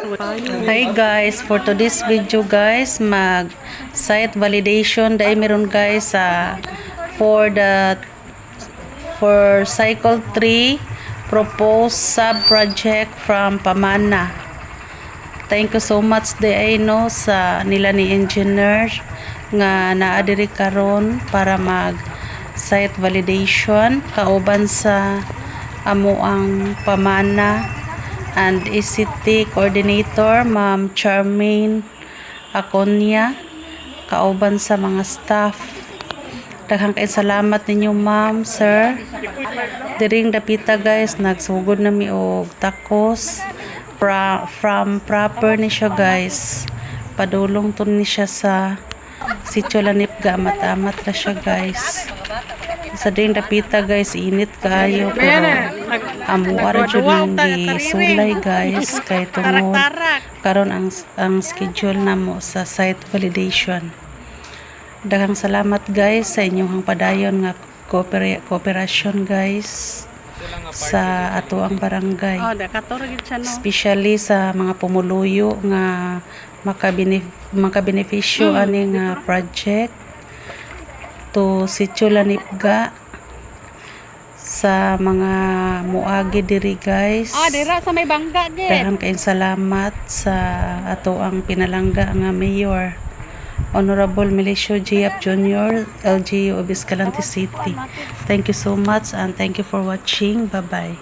Hi guys, for today's video guys, mag site validation dahil meron guys for cycle 3 proposed sub project from Pamana. Thank you so much day no sa nila ni engineer nga naadiri karon para mag site validation kauban sa amo ang Pamana and ECT coordinator Ma'am Charmaine Aconia kauban sa mga staff. Daghang kay salamat ninyo ma'am, sir. Diring dapita guys nagsugod na mi og takos from proper ni siya guys. Padulong to ni siya sa Sitio Lanipga, amat-amat na siya guys. Sa ding dapita guys, init kayo pero amuara jud ning gisulay guys kay tungod karon ang schedule namo sa site validation. Daghang salamat guys sa inyong padayon nga cooperation guys sa ato ang barangay, especially sa mga pumuluyo nga makabenepisyo aning project to Sitio Lanipga sa mga muagi diri guys. Dira sa may bangga gid. Daghang kayong salamat sa ato ang pinalangga nga mayor Honorable Milicio Giap Jr. LGU of Escalante City. Thank you so much and thank you for watching. Bye bye.